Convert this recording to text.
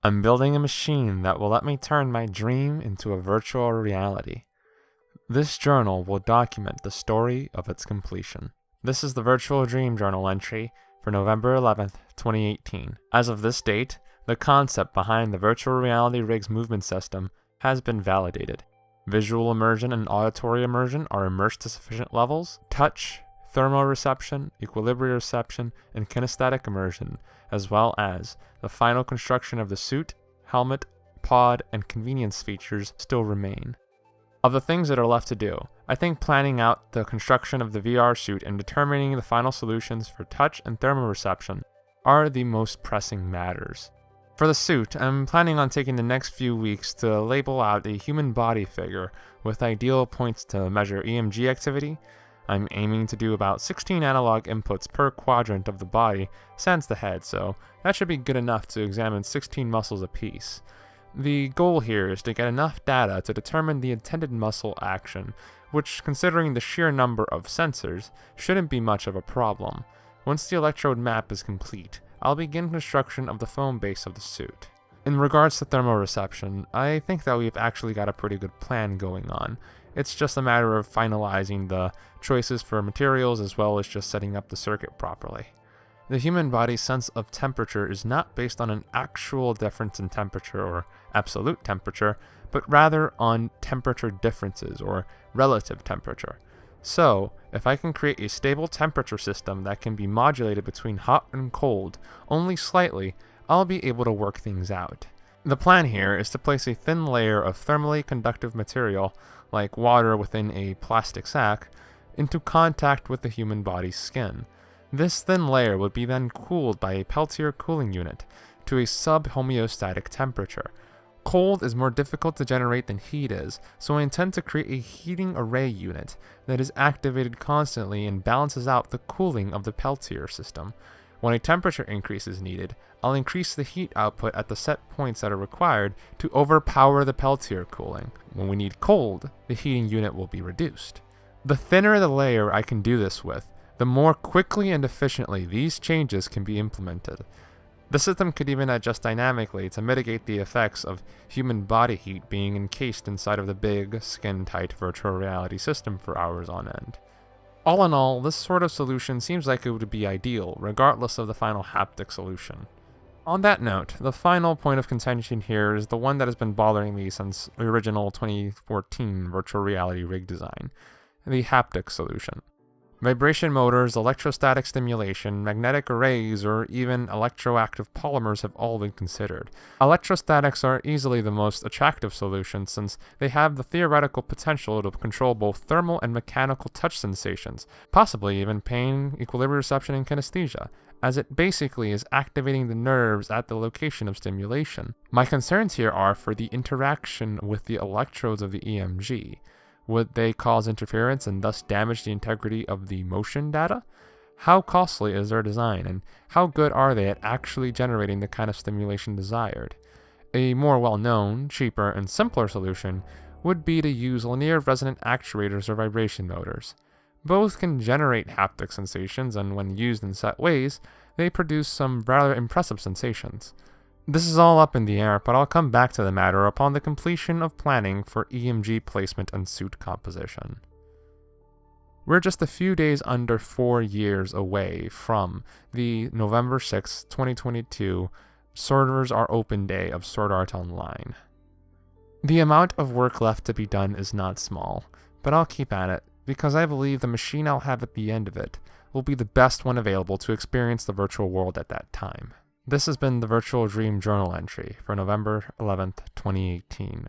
I'm building a machine that will let me turn my dream into a virtual reality. This journal will document the story of its completion. This is the Virtual Dream Journal entry for November 11th, 2018. As of this date, the concept behind the virtual reality rig's movement system has been validated. Visual immersion and auditory immersion are immersed to sufficient levels. Touch, thermoreception, equilibrioreception, and kinesthetic immersion, as well as the final construction of the suit, helmet, pod, and convenience features still remain. Of the things that are left to do, I think planning out the construction of the VR suit and determining the final solutions for touch and thermoreception are the most pressing matters. For the suit, I'm planning on taking the next few weeks to label out a human body figure with ideal points to measure EMG activity. I'm aiming to do about 16 analog inputs per quadrant of the body sans the head, so that should be good enough to examine 16 muscles apiece. The goal here is to get enough data to determine the intended muscle action, which, considering the sheer number of sensors, shouldn't be much of a problem. Once the electrode map is complete, I'll begin construction of the foam base of the suit. In regards to thermoreception, I think that we've actually got a pretty good plan going on. It's just a matter of finalizing the choices for materials as well as just setting up the circuit properly. The human body's sense of temperature is not based on an actual difference in temperature or absolute temperature, but rather on temperature differences or relative temperature. So, if I can create a stable temperature system that can be modulated between hot and cold only slightly, I'll be able to work things out. The plan here is to place a thin layer of thermally conductive material, like water within a plastic sack, into contact with the human body's skin. This thin layer would be then cooled by a Peltier cooling unit to a sub-homeostatic temperature. Cold is more difficult to generate than heat is, so I intend to create a heating array unit that is activated constantly and balances out the cooling of the Peltier system. When a temperature increase is needed, I'll increase the heat output at the set points that are required to overpower the Peltier cooling. When we need cold, the heating unit will be reduced. The thinner the layer I can do this with, the more quickly and efficiently these changes can be implemented. The system could even adjust dynamically to mitigate the effects of human body heat being encased inside of the big, skin-tight virtual reality system for hours on end. All in all, this sort of solution seems like it would be ideal, regardless of the final haptic solution. On that note, the final point of contention here is the one that has been bothering me since the original 2014 virtual reality rig design, the haptic solution. Vibration motors, electrostatic stimulation, magnetic arrays, or even electroactive polymers have all been considered. Electrostatics are easily the most attractive solution since they have the theoretical potential to control both thermal and mechanical touch sensations, possibly even pain, equilibrioreception, and kinesthesia, as it basically is activating the nerves at the location of stimulation. My concerns here are for the interaction with the electrodes of the EMG. Would they cause interference and thus damage the integrity of the motion data? How costly is their design, and how good are they at actually generating the kind of stimulation desired? A more well-known, cheaper, and simpler solution would be to use linear resonant actuators or vibration motors. Both can generate haptic sensations, and when used in set ways, they produce some rather impressive sensations. This is all up in the air, but I'll come back to the matter upon the completion of planning for EMG placement and suit composition. We're just a few days under 4 years away from the November 6, 2022 Servers Are Open Day of Sword Art Online. The amount of work left to be done is not small, but I'll keep at it, because I believe the machine I'll have at the end of it will be the best one available to experience the virtual world at that time. This has been the Virtual Dream Journal entry for November 11th, 2018.